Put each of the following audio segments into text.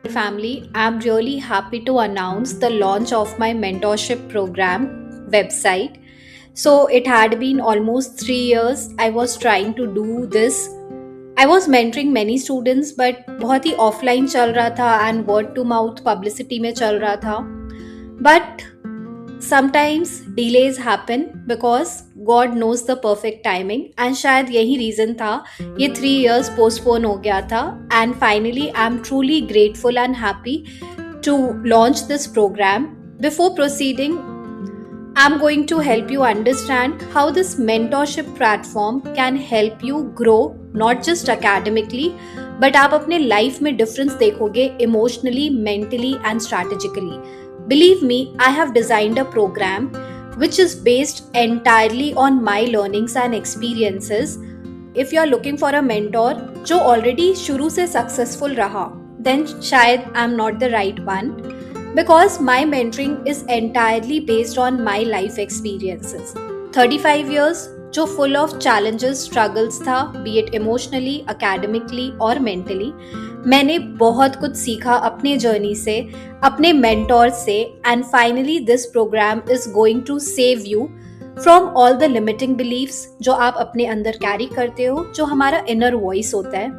Family, I'm really happy to announce the launch of my mentorship program website. So, it had been almost 3 years I was trying to do this. I was mentoring many students, but बहुत ही offline चल रहा था and word to mouth publicity में चल रहा था. But sometimes delays happen because God knows the perfect timing and शायद यही reason था ये 3 years postpone हो गया था and finally I'm truly grateful and happy to launch this program. Before proceeding, I'm going to help you understand how this mentorship platform can help you grow not just academically but आप अपने life में difference देखोगे emotionally, mentally and strategically. Believe me, I have designed a program which is based entirely on my learnings and experiences. If you are looking for a mentor जो already शुरू से successful रहा, then शायद I'm not the right one because my mentoring is entirely based on my life experiences. 35 years जो full of challenges, struggles था, be it emotionally, academically और mentally. मैंने बहुत कुछ सीखा अपने जर्नी से, अपने मेंटोर से and finally this program is going to save you from all the limiting believes जो आप अपने अंदर कैरी करते हो, जो हमारा इनर वॉइस होता है.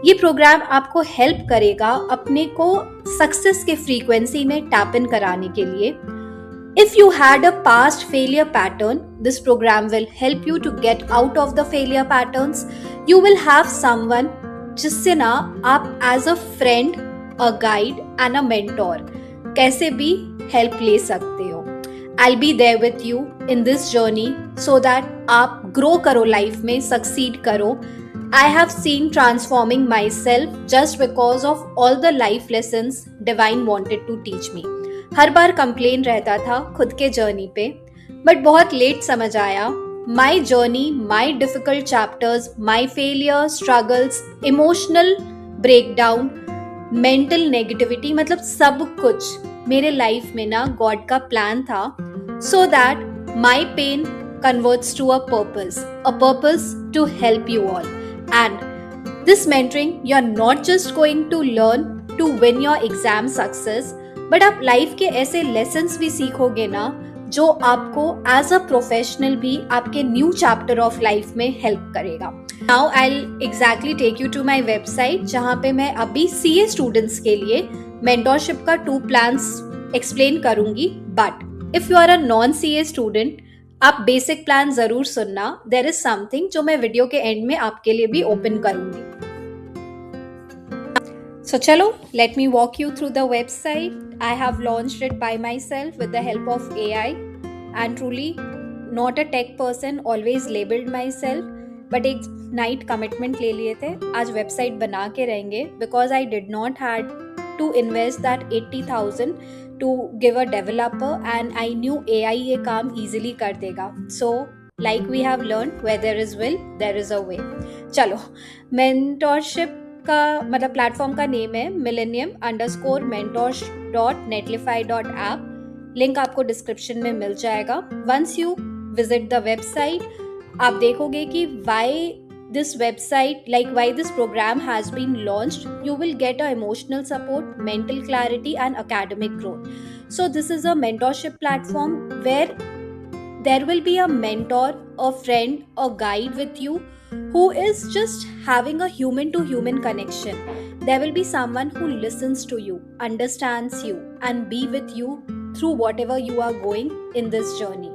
ये प्रोग्राम आपको हेल्प करेगा अपने को सक्सेस के फ्रीक्वेंसी में टैप इन कराने के लिए. If you had a past failure pattern, this program will help you to get out of the failure patterns. You will have someone जिससे ना आप as a friend, a guide and a mentor कैसे भी help ले सकते हो. I'll be there with you in this journey so that आप grow करो लाइफ में, सक्सीड करो. I have seen transforming myself just because of all the life lessons Divine wanted to teach me. Her bar complain रहता था खुद के journey पे, but बहुत लेट समझ आया my journey, my difficult chapters, my failure, struggles, emotional breakdown, mental negativity, मतलब सब कुछ मेरे लाइफ में ना गॉड का प्लान था so that my pain converts to a purpose to help you all. And this mentoring, you're not just going to learn to win your exam success, but आप life के ऐसे lessons भी सीखोगे ना जो आपको एज अ प्रोफेशनल भी आपके न्यू चैप्टर ऑफ लाइफ में हेल्प करेगा. Now I will exactly take you to my website जहां पे मैं अभी सीए स्टूडेंट्स के लिए मेंटोरशिप का 2 प्लान्स एक्सप्लेन करूंगी. But if you are a non CA student, आप बेसिक प्लान जरूर सुनना. देयर इज समथिंग जो मैं वीडियो के एंड में आपके लिए भी ओपन करूंगी. So chalo, let me walk you through the website. I have launched it by myself with the help of AI and truly not a tech person, always labeled myself, but एक night commitment ले लिए थे. आज website बना के रहेंगे because I did not had to invest that 80,000 to give a developer and I knew AI ये काम easily कर देगा. So like we have learned, where there is will, there is a way. चलो, mentorship का मतलब platform का name है millennium_mentors.netlify.app. Link आपको डिस्क्रिप्शन में मिल जाएगा. Once you visit the website, आप देखोगे कि why this website, like why this program has been launched. You will get a emotional support, mental clarity and academic growth. So this is a mentorship platform where there will be a mentor, a friend, a guide with you who is just having a human to human connection. There will be someone who listens to you, understands you, and be with you through whatever you are going in this journey.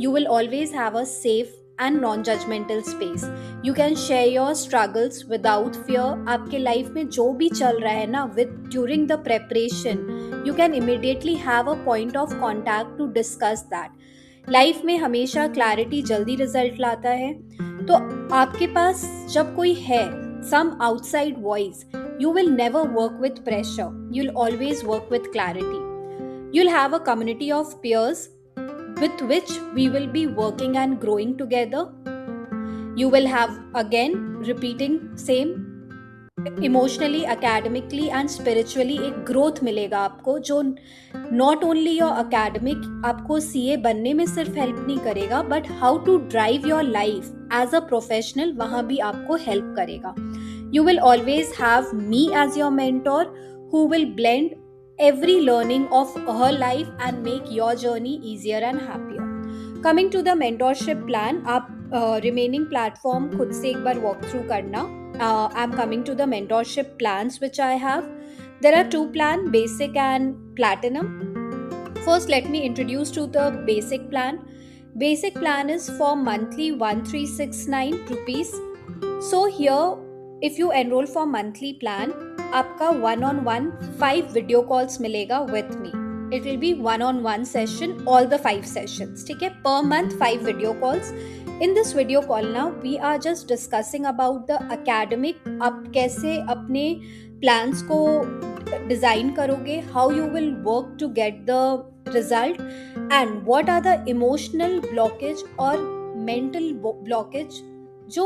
You will always have a safe and non-judgmental space. You can share your struggles without fear. आपके life में जो भी चल रहा है ना, with during the preparation, you can immediately have a point of contact to discuss that. Life में हमेशा क्लैरिटी जल्दी रिजल्ट लाता है. तो आपके पास जब कोई है, some outside voice, you will never work with pressure. You will always work with clarity. You will have a community of peers with which we will be working and growing together. You will have again repeating same emotionally, academically and spiritually एक growth मिलेगा आपको जो not only your academic आपको CA बनने में सिर्फ help नहीं करेगा, but how to drive your life as a professional वहाँ भी आपको हेल्प करेगा. You will always have me as your mentor who will blend every learning of her life and make your journey easier and happier. Coming to the mentorship plan, आप remaining platform खुद से एक बार walk through करना. I'm coming to the mentorship plans which I have. There are two plans, basic and platinum. First, let me introduce to the basic plan. Basic plan is for monthly 1369 rupees. So here, if you enroll for monthly plan, आपका one-on-one 5 video calls मिलेगा with me. It will be one-on-one session, all the 5 sessions. ठीक है, per month 5 video calls. In this video call now, we are just discussing about the academic. आप कैसे अपने plans को design करोगे, how you will work to get the result, and what are the emotional blockage और mental blockage जो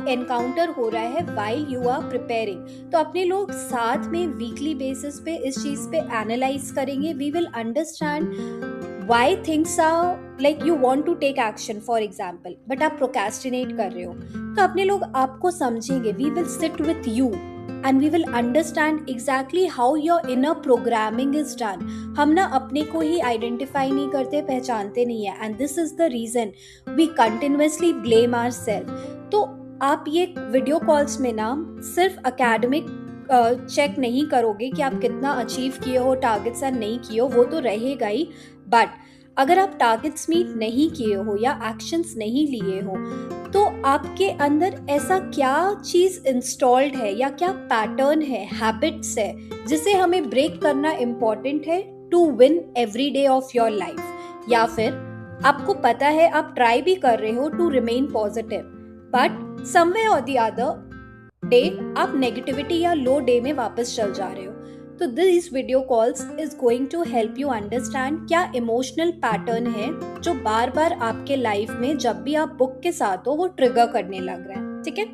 encounter हो रहा है while you are preparing. तो अपने लोग साथ में वीकली बेसिस पे इस चीज पे एनालाइज करेंगे. We will understand why things are like you want to take action for example, but आप procrastinate कर रहे हो. तो अपने लोग आपको समझेंगे. We will sit with you and we will understand exactly how your inner programming is done. हम ना अपने को ही आइडेंटिफाई नहीं करते, पहचानते नहीं है, and this is the reason we continuously blame ourselves. तो आप ये वीडियो कॉल्स में ना सिर्फ एकेडमिक चेक नहीं करोगे कि आप कितना अचीव किए हो, टारगेट्स नहीं किए हो, वो तो रहेगा ही, बट अगर आप टारगेट्स मीट नहीं किए हो या एक्शंस नहीं लिए हो तो आपके अंदर ऐसा क्या चीज इंस्टॉल्ड है या क्या पैटर्न है, हैबिट्स है जिसे हमें ब्रेक करना इम्पॉर्टेंट है to win every day of your life. या फिर आपको पता है आप ट्राई भी कर रहे हो to remain positive, but somewhere और द अदर डे आप नेगेटिविटी या लो डे में वापस चल जा रहे हो. तो this video calls is going to help you understand क्या इमोशनल पैटर्न है जो बार बार आपके लाइफ में जब भी आप बुक के साथ हो वो ट्रिगर करने लग रहा है. ठीक है,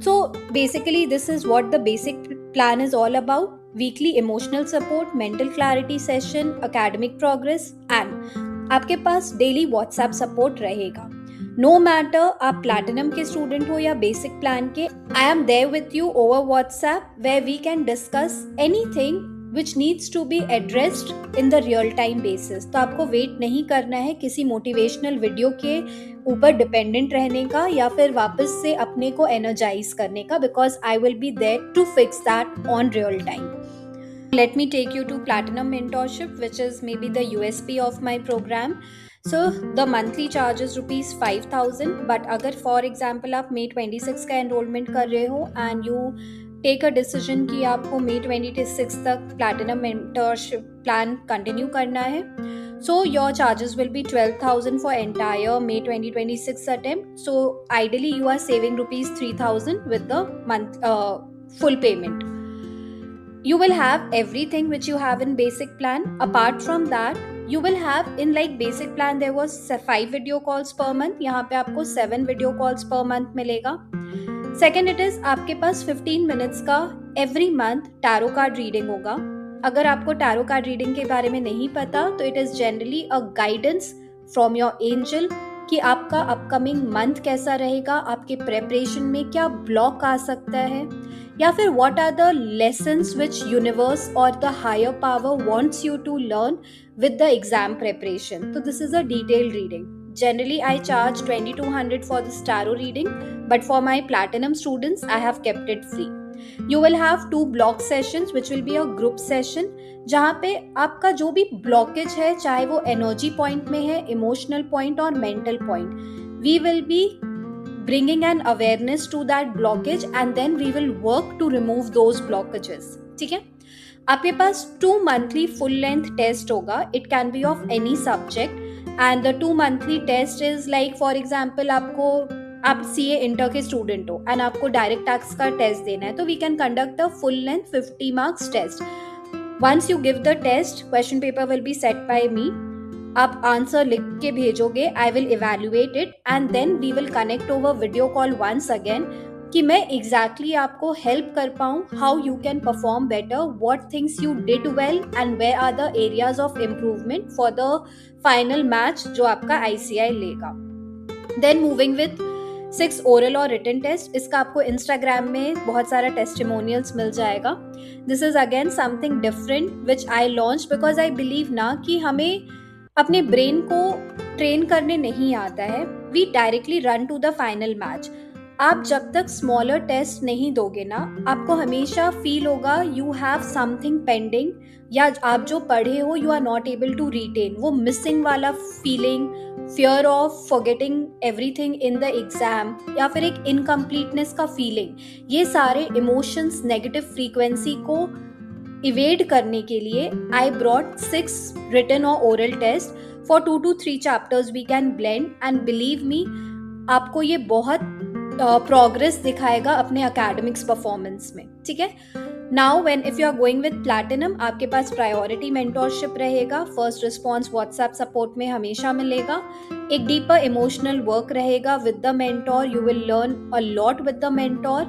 so basically this is what the basic plan is all about. Weekly emotional support, mental clarity session, academic progress and आपके पास डेली व्हाट्सएप सपोर्ट रहेगा. नो मैटर आप प्लैटिनम के स्टूडेंट हो या बेसिक प्लान के, I am there with you over WhatsApp where we can discuss anything which needs to be addressed in the real time basis. तो आपको wait नहीं करना है किसी मोटिवेशनल वीडियो के ऊपर डिपेंडेंट रहने का या फिर वापस से अपने को एनर्जाइज करने का, because I will be there to fix that on real time. Let me take you to Platinum Mentorship, which is maybe the USP of my program. So the monthly charge is rupees 5,000. But अगर for example आप May 26 का enrollment कर रहे हो and you take a decision कि आपको May 26 तक Platinum Mentorship plan continue करना है, so your charges will be 12,000 for entire May 2026 attempt. So ideally you are saving rupees 3,000 with the month full payment. You will have everything which you have in basic plan. Apart from that, you will have in like basic plan there was 5 video calls per month. यहाँ पे आपको 7 video calls per month मिलेगा. Second it is आपके पास 15 minutes का every month tarot card reading होगा. अगर आपको tarot card reading के बारे में नहीं पता तो it is generally a guidance from your angel कि आपका अपकमिंग मंथ कैसा रहेगा, आपके प्रेपरेशन में क्या ब्लॉक आ सकता है, या फिर what are the lessons which universe और the higher power wants you to learn with the exam preparation. तो this is a detailed reading. Generally, I charge 2,200 for this tarot reading, but for my platinum students, I have kept it free. You will have 2 block sessions, which will be a group session, जहाँ पे आपका जो भी blockage है, चाहे वो energy point में है, इमोशनल पॉइंट और mental point, we will be bringing an awareness to that blockage and then we will work to remove those blockages. ठीक है, आपके पास 2 monthly full length test होगा. It can be of any subject. And the 2 monthly test is like for example आप CA inter के student हो and आपको direct tax का test देना है, तो we can conduct a full length 50 marks test. Once you give the test, question paper will be set by me. आप answer लिख के भेजोगे, I will evaluate it and then we will connect over video call once again कि मैं exactly आपको help कर पाऊँ, how you can perform better, what things you did well and where are the areas of improvement for the final match जो आपका ICI लेगा. Then moving with 6 oral और written test. इसका आपको इंस्टाग्राम में बहुत सारा टेस्टिमोनियल्स मिल जाएगा। This is again something different which I launch because I believe ना कि हमें अपने ब्रेन को ट्रेन करने नहीं आता है, we directly run to the final match. आप जब तक स्मॉलर टेस्ट नहीं दोगे ना, आपको हमेशा फील होगा यू हैव समथिंग पेंडिंग, या आप जो पढ़े हो you are not able to retain, वो मिसिंग वाला feeling, fear of forgetting everything in the exam, या फिर एक इनकम्प्लीटनेस का फीलिंग, ये सारे इमोशंस नेगेटिव फ्रीक्वेंसी को इवेड करने के लिए आई ब्रॉट 6 रिटन और oral test for 2 to 3 chapters we can blend, and believe me आपको ये बहुत प्रोग्रेस दिखाएगा अपने एकेडमिक्स परफॉर्मेंस में, ठीक है। Now when if you are going with platinum, आपके पास प्रायोरिटी मेंटोरशिप रहेगा, फर्स्ट रिस्पॉन्स व्हाट्सएप सपोर्ट में हमेशा मिलेगा, एक डीपर इमोशनल वर्क रहेगा with the mentor, you will learn a lot with the mentor.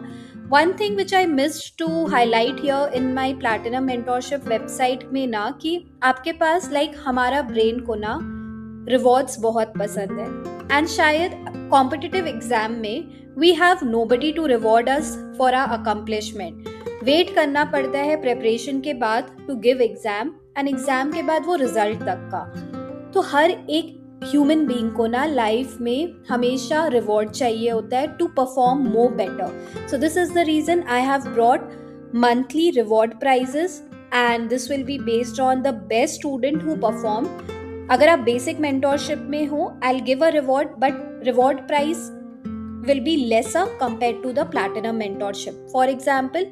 One thing which I missed to highlight here in my platinum mentorship website में ना, कि आपके पास हमारा ब्रेन को ना रिवॉर्ड्स बहुत पसंद है, एंड शायद कॉम्पिटिटिव एग्जाम में we have nobody to reward us for our accomplishment. Wait करना पड़ता है प्रेपरेशन के बाद to give exam, and exam के बाद वो रिजल्ट तक का। तो हर एक ह्यूमन बीइंग को ना लाइफ में हमेशा रिवॉर्ड चाहिए होता है to perform more better. So this is the reason I have brought monthly reward prizes, and this will be based on the best student who perform. अगर आप बेसिक मेंटोरशिप में हो, I will give a reward, but reward price will be lesser compared to the platinum mentorship. For example,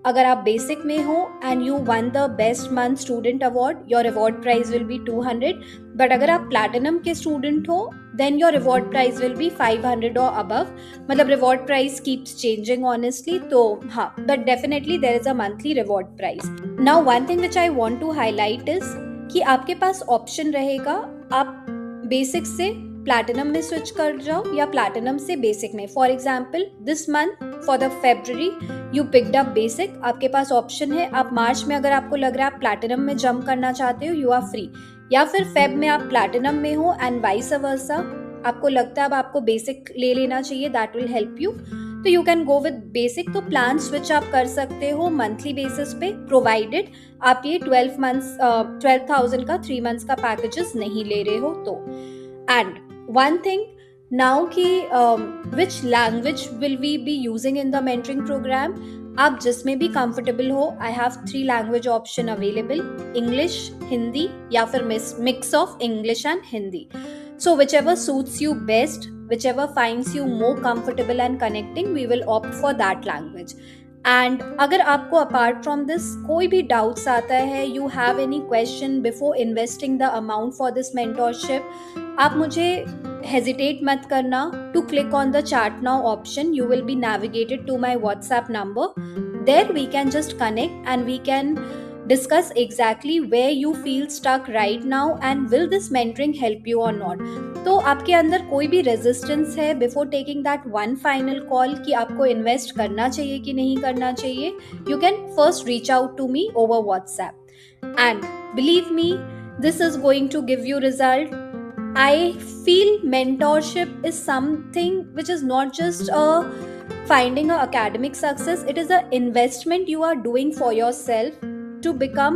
अगर आप basic में हो and you won the best month student award, your reward price will be 200. But अगर आप platinum के student हो, then your reward price will be 500 or above. मतलब reward price keeps changing honestly. तो हाँ, but definitely there is a monthly reward price. Now one thing which I want to highlight is कि आपके पास option रहेगा, आप basic से platinum में switch कर जाओ या प्लैटिनम से बेसिक में। For example this month for the February you picked up basic, आपके पास ऑप्शन है, आप मार्च में अगर आपको लग रहा है आप प्लैटिनम में जंप करना चाहते हो, यू आर फ्री, या फिर फेब में आप प्लैटिनम में हो एंड वाइस वर्सा, आपको लगता है अब आपको बेसिक ले लेना चाहिए, दैट विल हेल्प यू, तो you can go with basic. तो प्लान स्विच आप कर सकते हो मंथली बेसिस पे, प्रोवाइडेड आप ये 12,000 का 3 मंथ्स का पैकेजेस नहीं ले रहे हो तो। एंड one thing now कि which language will we be using in the mentoring program, आप जिसमें भी comfortable हो, I have 3 language option available, English, Hindi या फिर mix of English and Hindi. So whichever suits you best, whichever finds you more comfortable and connecting, we will opt for that language. And अगर आपको apart from this कोई भी doubts आता है, you have any question before investing the amount for this mentorship, आप मुझे hesitate मत करना to click on the chat now option, you will be navigated to my WhatsApp number, there we can just connect and we can discuss exactly where you feel stuck right now and will this mentoring help you or not. तो आपके अंदर कोई भी resistance है before taking that one final call कि आपको invest करना चाहिए कि नहीं करना चाहिए, you can first reach out to me over WhatsApp and believe me this is going to give you result. I feel mentorship is something which is not just finding a academic success, it is an investment you are doing for yourself to become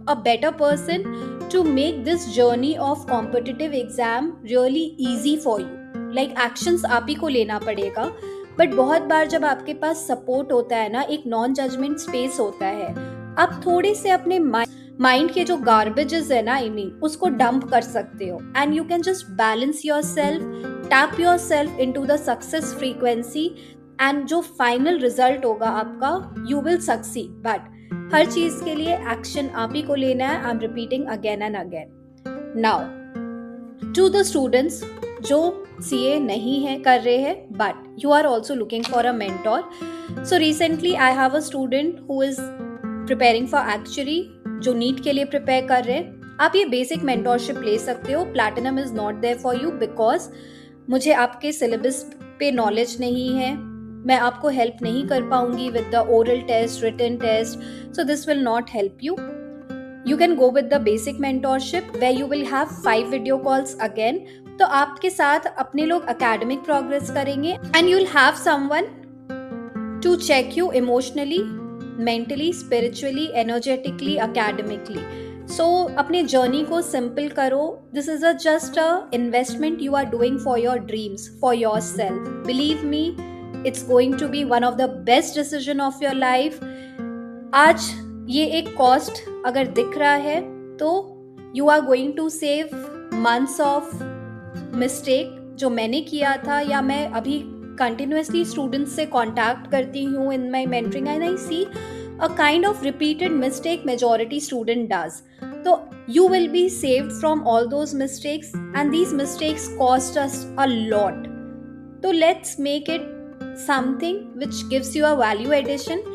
a better person, to make this journey of competitive exam really easy for you. Like actions आप ही को लेना पड़ेगा, but बहुत बार जब आपके पास support होता है ना, एक non judgment space होता है, आप थोड़े से अपने माइंड के जो गार्बेजेस है ना उसको डंप कर सकते हो, and you can just balance yourself, tap yourself into the success frequency, and जो फाइनल रिजल्ट होगा आपका, यू विल सक्सीड. बट हर चीज के लिए एक्शन आप ही को लेना है. I am repeating again and again. Now to the students जो सीए नहीं है कर रहे हैं but you are also looking for a mentor. So recently I have a student who is preparing for actually, जो नीट के लिए prepare कर रहे हैं. आप ये बेसिक मेंटोरशिप ले सकते हो. Platinum is not there for you because मुझे आपके सिलेबस पे नॉलेज नहीं है, मैं आपको हेल्प नहीं कर पाऊंगी with the oral test, written test, so this will not help you. You can go with the basic mentorship where you will have 5 video calls again तो आपके साथ अपने लोग एकेडमिक प्रोग्रेस करेंगे and you will have someone to check you emotionally, mentally, spiritually, energetically, academically. So अपने journey को simple करो. This is just a investment you are doing for your dreams, for your self. Believe me, it's going to be one of the best decision of your life. आज ये एक cost अगर दिख रहा है तो you are going to save months of mistake जो मैंने किया था, या मैं अभी कंटिन्यूसली स्टूडेंट्स से कांटेक्ट करती हूँ in my mentoring and I see a kind of repeated mistake majority student does. So you will be saved from all those mistakes, and these mistakes cost us a lot. So let's make it something which gives you a value addition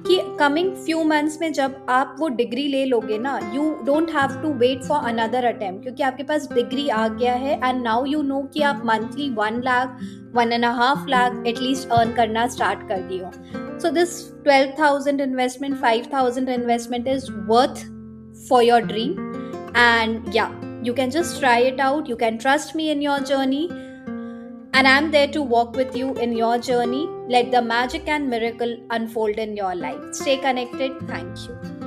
कि coming few months में जब आप वो degree ले लोगे ना, you don't have to wait for another attempt, क्योंकि आपके पास डिग्री आ गया है and now you know कि आप monthly 1 lakh 1.5 lakh at least earn करना स्टार्ट कर दियो. So this 12,000 investment, 5,000 investment is worth for your dream. And yeah, you can just try it out. You can trust me in your journey. And I'm there to walk with you in your journey. Let the magic and miracle unfold in your life. Stay connected. Thank you.